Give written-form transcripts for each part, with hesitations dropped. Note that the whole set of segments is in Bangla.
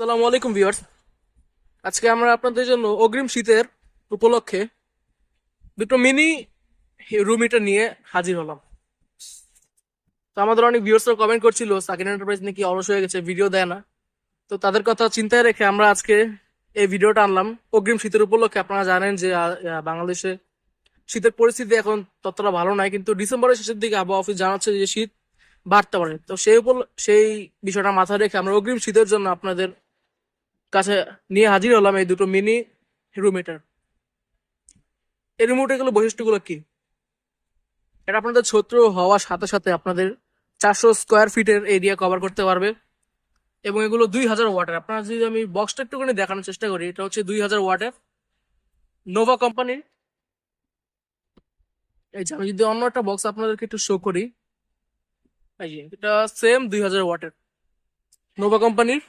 আসসালামু আলাইকুম ভিউয়ার্স। আজকে আমরা আপনাদের জন্য অগ্রিম শীতের উপলক্ষে দুটো মিনি রুম হিটার নিয়ে হাজির হলাম। তো আমাদের অনেক ভিউয়ার্সরা কমেন্ট করছিল সাকিন এন্টারপ্রাইজ নাকি অলস হয়ে গেছে, ভিডিও দেয় না। তো তাদের কথা চিন্তায় রেখে আমরা আজকে এই ভিডিওটা আনলাম অগ্রিম শীতের উপলক্ষে। আপনারা জানেন যে বাংলাদেশে শীতের পরিস্থিতি এখন ততটা ভালো নয়, কিন্তু ডিসেম্বরের শেষের দিকে আবহাওয়া অফিস জানাচ্ছে যে শীত বাড়তে পারে। তো সেই বিষয়টা মাথায় রেখে আমরা অগ্রিম শীতের জন্য আপনাদের কাছে নিয়ে হাজির হলাম এই দুটো মিনি রুম হিটার। এই রুম হিটারগুলো বৈশিষ্ট্যগুলো কি? এটা আপনাদের ছোট হওয়ার সাথে সাথে আপনাদের 400 স্কোয়ার ফিটের এরিয়া কভার করতে পারবে, এবং এগুলো 2000 ওয়াটের। আপনারা যদি আমি বক্সটা একটুখানি দেখানোর চেষ্টা করি, এটা হচ্ছে 2000 ওয়াটের নোভা কোম্পানির। এই যে আমি যদি অন্য একটা বক্স আপনাদেরকে একটু শো করি, এই যে এটা সেম 2000 ওয়াটের নোভা কোম্পানির,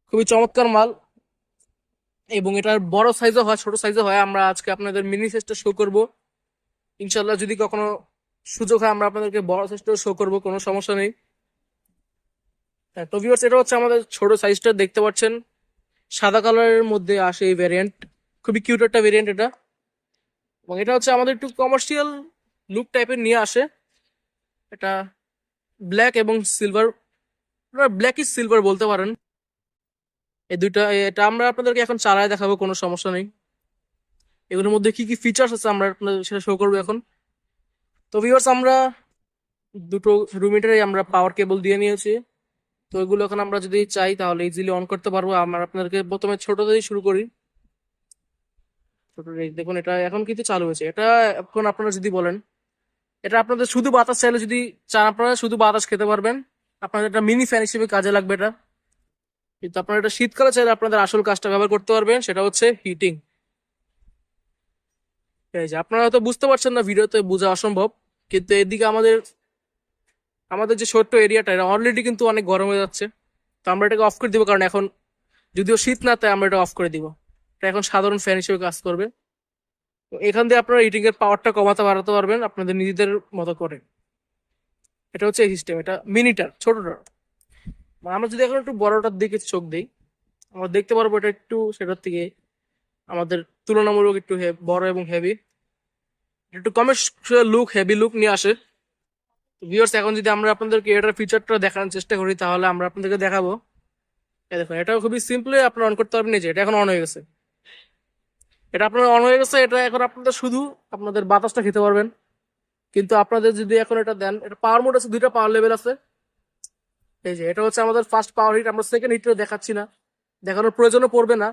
খুবই চমৎকার মাল। এবং এটার বড় সাইজও হয়, ছোট সাইজও হয়। আমরা আজকে আপনাদের মিনি সাইজটা শো করব, ইনশাল্লাহ যদি কখনো সুযোগ হয় আমরা আপনাদেরকে বড় সাইজটাও শো করব, কোনো সমস্যা নেই। হ্যাঁ, তো ভিউয়ার্স, এটা হচ্ছে আমাদের ছোট সাইজটা, দেখতে পাচ্ছেন সাদা কালারের মধ্যে আসে এই ভ্যারিয়েন্ট। খুবই কিউট একটা ভেরিয়েন্ট এটা, এবং এটা হচ্ছে আমাদের একটু কমার্শিয়াল লুক টাইপের নিয়ে আসে। এটা ব্ল্যাক এবং সিলভার, ব্ল্যাক ইজ সিলভার বলতে পারেন। এই দুইটা, এটা আমরা আপনাদেরকে এখন চালায় দেখাবো, কোনো সমস্যা নেই। এগুলোর মধ্যে কি কি ফিচার্স আছে আমরা আপনাদের সেটা শো করবো এখন। তো ভিউয়ার্স, আমরা দুটো রুম হিটারে আমরা পাওয়ার কেবল দিয়ে নিয়েছি। তো এগুলো এখন আমরা যদি চাই তাহলে ইজিলি অন করতে পারবো। আমরা আপনাদেরকে প্রথমে ছোট দিয়ে শুরু করি। ছোট দেখুন, এটা এখন কিন্তু চালু হয়েছে। এটা এখন আপনারা যদি বলেন, এটা আপনাদের শুধু বাতাস চাইলে, যদি চান আপনারা শুধু বাতাস খেতে পারবেন, আপনাদের এটা মিনি ফ্যান হিসেবে কাজে লাগবে এটা। কিন্তু আপনারা এটা শীতকালে চাইলে আপনাদের আসল কাজটা ব্যবহার করতে পারবেন, সেটা হচ্ছে হিটিং। এই যে আপনারা হয়তো বুঝতে পারছেন না, ভিডিওতে বোঝা অসম্ভব, কিন্তু এদিকে আমাদের আমাদের যে ছোট্ট এরিয়াটা, এটা অলরেডি কিন্তু অনেক গরম হয়ে যাচ্ছে। তো আমরা এটাকে অফ করে দিব, কারণ এখন যদিও শীত না, তাই আমরা এটা অফ করে দিব। এটা এখন সাধারণ ফ্যান হিসেবে কাজ করবে। তো এখান দিয়ে আপনারা হিটিং এর পাওয়ারটা কমাতে বাড়াতে পারবেন আপনাদের নিজেদের মতো করে। এটা হচ্ছে এই সিস্টেম, এটা মিনিটার ছোটটা। আমরা যদি এখন একটু বড়টার দিকে চোখ দিই, আমরা দেখতে পারবো এটা একটু সেটার থেকে আমাদের তুলনামূলক একটু বড় এবং হেভি, একটু কমার্শিয়াল লুক, হেভি লুক নিয়ে আসে। ভিউয়ার্স, এখন যদি আমরা আপনাদেরকে এটার ফিচারটা দেখানোর চেষ্টা করি, তাহলে আমরা আপনাদেরকে দেখাবো। এই দেখুন, এটা খুবই সিম্পলি আপনারা অন করতে পারবেন। এই যে এটা এখন অন হয়ে গেছে, এটা আপনার অন হয়ে গেছে। এটা এখন আপনাদের শুধু আপনাদের বাতাসটা খেতে পারবেন। কিন্তু আপনাদের যদি এখন এটা দেন, এটা পাওয়ার মোড আছে, দুইটা পাওয়ার লেভেল আছে। এই যে এটা হচ্ছে আমাদের ফার্স্ট পাওয়ার হিট, আমরা সেকেন্ড হিটটা দেখাচ্ছি না, দেখানোর প্রয়োজনও পড়বে না,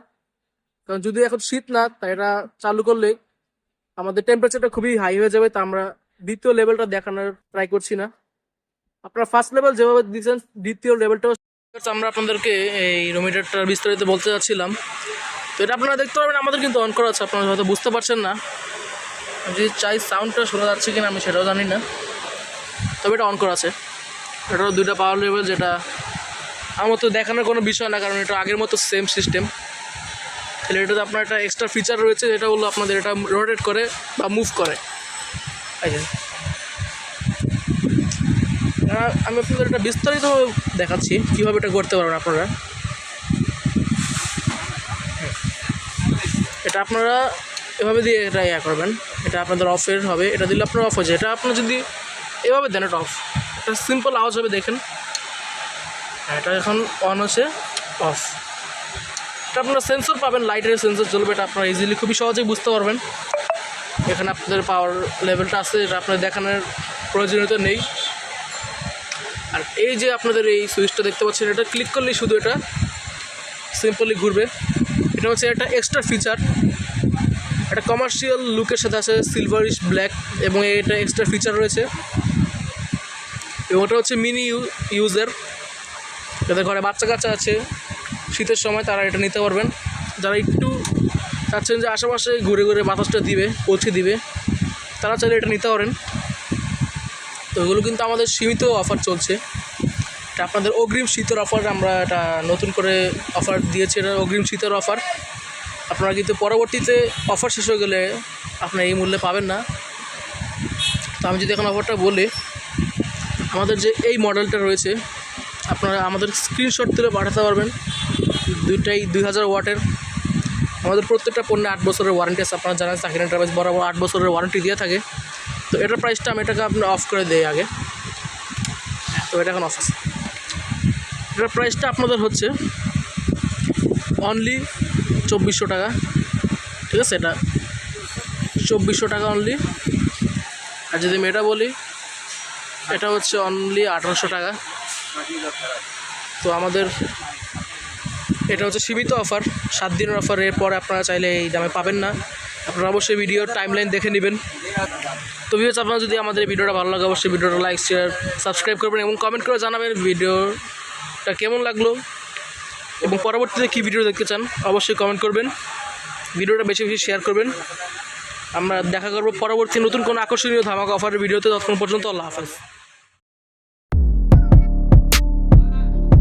কারণ যদি এখন শীত না, তাই এটা চালু করলে আমাদের টেম্পারেচারটা খুবই হাই হয়ে যাবে। তা আমরা দ্বিতীয় লেভেলটা দেখানোর ট্রাই করছি না। আপনারা ফার্স্ট লেভেল যেভাবে দিচ্ছেন, দ্বিতীয় লেভেলটাও আমরা আপনাদেরকে এই রুম হিটারটার বিস্তারিত বলতে চাচ্ছিলাম। তো এটা আপনারা দেখতে পারবেন, আমাদের কিন্তু অন করা আছে, আপনারা হয়তো বুঝতে পারছেন না। আমি যদি চাই সাউন্ডটা শোনা যাচ্ছে কিনা আমি সেটাও জানি না, তবে এটা অন করা আছে। এটারও দুইটা পাওয়ার লেভেল, যেটা আমার তো দেখানোর কোনো বিষয় না, কারণ এটা আগের মতো সেম সিস্টেম। তাহলে এটাতে আপনার একটা এক্সট্রা ফিচার রয়েছে, যেটা হলো আপনাদের এটা রোটেট করে বা মুভ করে। আমি আপনাদের এটা বিস্তারিত দেখাচ্ছি কীভাবে এটা করতে পারবেন আপনারা। এটা আপনারা এভাবে দিয়ে এটা করবেন, এটা আপনাদের অফের হবে। এটা দিলে আপনার অফ হয়ে যায়। এটা আপনার যদি এভাবে দেন, এটা অফ, এটা সিম্পল আওয়াজ হবে, দেখেন এটা এখন অন হচ্ছে, অফ। এটা আপনারা সেন্সর পাবেন, লাইটের সেন্সর জ্বলবে। এটা আপনারা ইজিলি খুবই সহজেই বুঝতে পারবেন। এখানে আপনাদের পাওয়ার লেভেলটা আছে, এটা আপনাদের দেখানোর প্রয়োজনীয়তা নেই। আর এই যে আপনাদের এই সুইচটা দেখতে পাচ্ছেন, এটা ক্লিক করলেই শুধু এটা সিম্পলি ঘুরবে। এটা হচ্ছে একটা এক্সট্রা ফিচার, একটা কমার্শিয়াল লুকের সাথে আছে, সিলভারিশ ব্ল্যাক, এবং এটা এক্সট্রা ফিচার রয়েছে। এবং ওটা হচ্ছে মিনি ইউজার, যাদের ঘরে বাচ্চা কাচ্চা আছে শীতের সময়, তারা এটা নিতে পারবেন। যারা একটু চাচ্ছেন যে আশেপাশে ঘুরে ঘুরে বাতাসটা দিবে, পৌঁছে দিবে, তারা চাইলে এটা নিতে পারেন। তো এগুলো কিন্তু আমাদের সীমিত অফার চলছে, এটা আপনাদের অগ্রিম শীতের অফার। আমরা এটা নতুন করে অফার দিয়েছি, এটা অগ্রিম শীতের অফার। আপনারা কিন্তু পরবর্তীতে অফার শেষ হয়ে গেলে আপনারা এই মূল্যে পাবেন না। তো আমি যদি এখন অফারটা বলি, আমাদের যে এই মডেলটা রয়েছে, আপনারা আমাদের স্ক্রিনশট তুলে পাঠাতে পারবেন। দুইটাই 2000 ওয়াটের। আমাদের প্রত্যেকটা পণ্যে 8 বছরের ওয়ারেন্টি আছে। আপনারা জানেন সাকিন এন্টারপ্রাইজ বরাবর 8 বছরের ওয়ারেন্টি দিয়ে থাকে। তো এটার প্রাইসটা আমি এটাকে আপনি অফ করে দেই আগে। তো এটা এখন অফ আছে। এটার প্রাইসটা আপনাদের হচ্ছে অনলি 2400 টাকা, ঠিক আছে? এটা 2400 টাকা অনলি। আর যদি আমি এটা বলি, এটা হচ্ছে অনলি 1800 টাকা। তো আমাদের এটা হচ্ছে সীমিত অফার, 7 দিনের অফার। এরপরে আপনারা চাইলে এই দামে পাবেন না। আপনারা অবশ্যই ভিডিওর টাইমলাইন দেখে নেবেন। তো ভিউয়ার্স, আপনারা যদি আমাদের এই ভিডিওটা ভালো লাগে অবশ্যই ভিডিওটা লাইক, শেয়ার, সাবস্ক্রাইব করবেন এবং কমেন্ট করে জানাবেন ভিডিওটা কেমন লাগলো এবং পরবর্তীতে কী ভিডিও দেখতে চান অবশ্যই কমেন্ট করবেন। ভিডিওটা বেশি বেশি শেয়ার করবেন। আমরা দেখা করবো পরবর্তী নতুন কোনো আকর্ষণীয় ধামাকা অফারের ভিডিওতে। ততক্ষণ পর্যন্ত আল্লাহ হাফেজ।